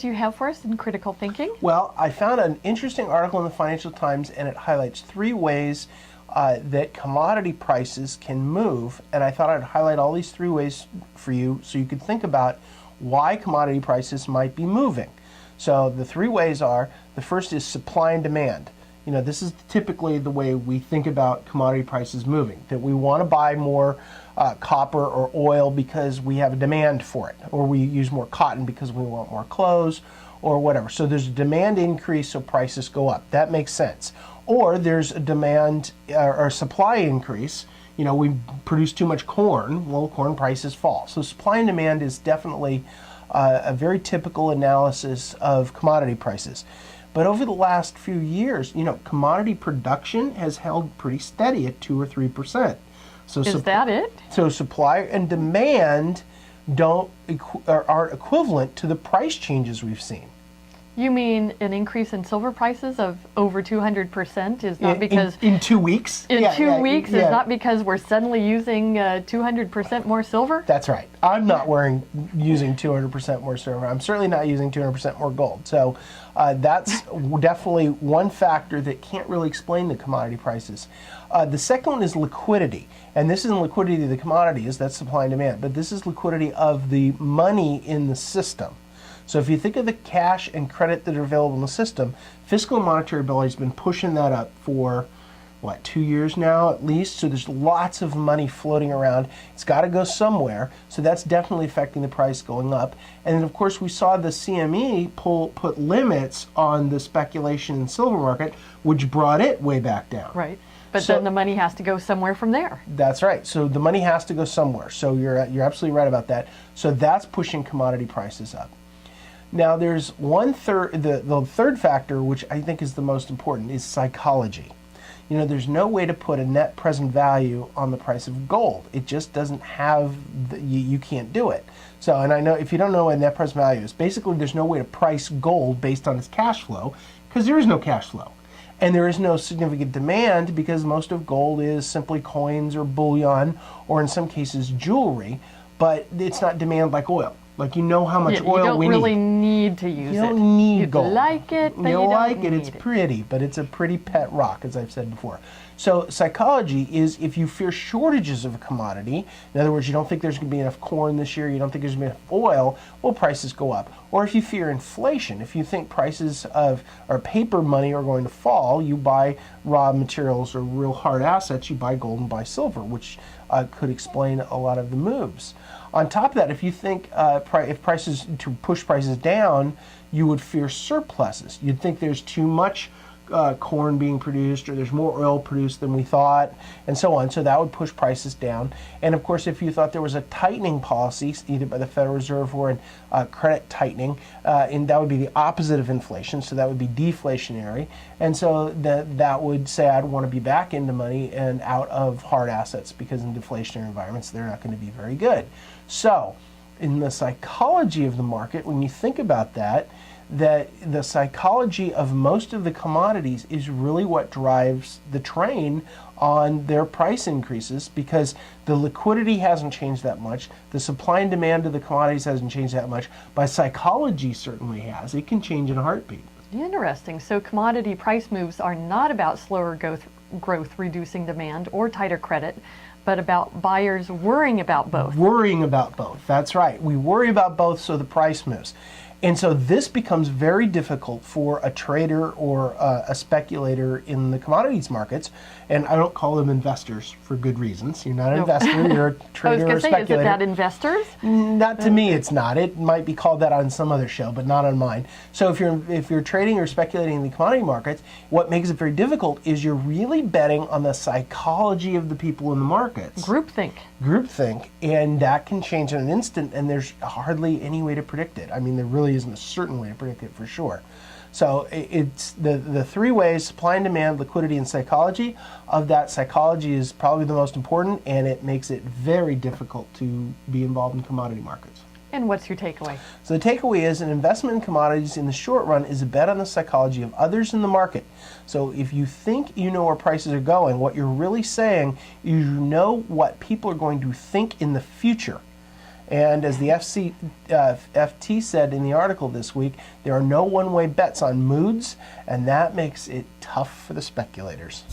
do you have for us in critical thinking? Well, I found an interesting article in the Financial Times, and it highlights 3 ways that commodity prices can move. And I thought I'd highlight all these 3 ways for you so you could think about why commodity prices might be moving. So the 3 ways are, the first is supply and demand. You know, this is typically the way we think about commodity prices moving, that we want to buy more copper or oil because we have a demand for it, or we use more cotton because we want more clothes, or whatever. So there's a demand increase, so prices go up. That makes sense. Or there's a demand or supply increase. You know, we produce too much corn, well, corn prices fall. So supply and demand is definitely a very typical analysis of commodity prices. But over the last few years, you know, commodity production has held pretty steady at 2 or 3%. So is that it? So supply and demand aren't equivalent to the price changes we've seen. You mean an increase in silver prices of over 200% is not because... In 2 weeks? In 2 weeks is not because we're suddenly using 200% more silver? That's right. I'm not using 200% more silver. I'm certainly not using 200% more gold. So that's definitely one factor that can't really explain the commodity prices. The second one is liquidity. And this isn't liquidity of the commodities, that's supply and demand. But this is liquidity of the money in the system. So if you think of the cash and credit that are available in the system, fiscal and monetary ability has been pushing that up for, 2 years now at least? So there's lots of money floating around. It's got to go somewhere. So that's definitely affecting the price going up. And then, of course, we saw the CME put limits on the speculation in the silver market, which brought it way back down. Right. But then the money has to go somewhere from there. That's right. So the money has to go somewhere. So you're absolutely right about that. So that's pushing commodity prices up. Now, there's the third factor, which I think is the most important, is psychology. You know, there's no way to put a net present value on the price of gold. It just doesn't have, you can't do it. So, and I know if you don't know what net present value is, basically there's no way to price gold based on its cash flow because there is no cash flow. And there is no significant demand because most of gold is simply coins or bullion or in some cases jewelry, but it's not demand like oil. Like, you know how much oil we need. You don't really need to use it. You don't need gold. You like it, but you don't like it. need It's pretty, but it's a pretty pet rock, as I've said before. So psychology is if you fear shortages of a commodity, in other words, you don't think there's going to be enough corn this year, you don't think there's going to be enough oil, well, prices go up. Or if you fear inflation, if you think prices of or paper money are going to fall, you buy raw materials or real hard assets, you buy gold and buy silver, which could explain a lot of the moves. On top of that, if you think if prices, to push prices down, you would fear surpluses. You'd think there's too much corn being produced or there's more oil produced than we thought and so on. So that would push prices down. And of course, if you thought there was a tightening policy either by the Federal Reserve or in credit tightening, and that would be the opposite of inflation. So that would be deflationary. And so that would say I'd want to be back into money and out of hard assets because in deflationary environments, they're not going to be very good. So in the psychology of the market, when you think about that the psychology of most of the commodities is really what drives the train on their price increases because the liquidity hasn't changed that much. The supply and demand of the commodities hasn't changed that much, but psychology certainly has. It can change in a heartbeat. Interesting. So commodity price moves are not about slower growth reducing demand or tighter credit, but about buyers worrying about both. Worrying about both. That's right. We worry about both, so the price moves. And so this becomes very difficult for a trader or a speculator in the commodities markets. And I don't call them investors for good reasons. You're not an investor, you're a trader or a speculator. Is it that investors? Not to me, it's not. It might be called that on some other show, but not on mine. So if you're trading or speculating in the commodity markets, what makes it very difficult is you're really betting on the psychology of the people in the markets. Groupthink, and that can change in an instant, and there's hardly any way to predict it. I mean, there really isn't a certain way to predict it for sure. So it's the 3 ways: supply and demand, liquidity, and psychology. Of that, psychology is probably the most important, and it makes it very difficult to be involved in commodity markets. And what's your takeaway? So the takeaway is an investment in commodities in the short run is a bet on the psychology of others in the market. So if you think you know where prices are going, what you're really saying is you know what people are going to think in the future. And as the FT said in the article this week, there are no one-way bets on moods, and that makes it tough for the speculators.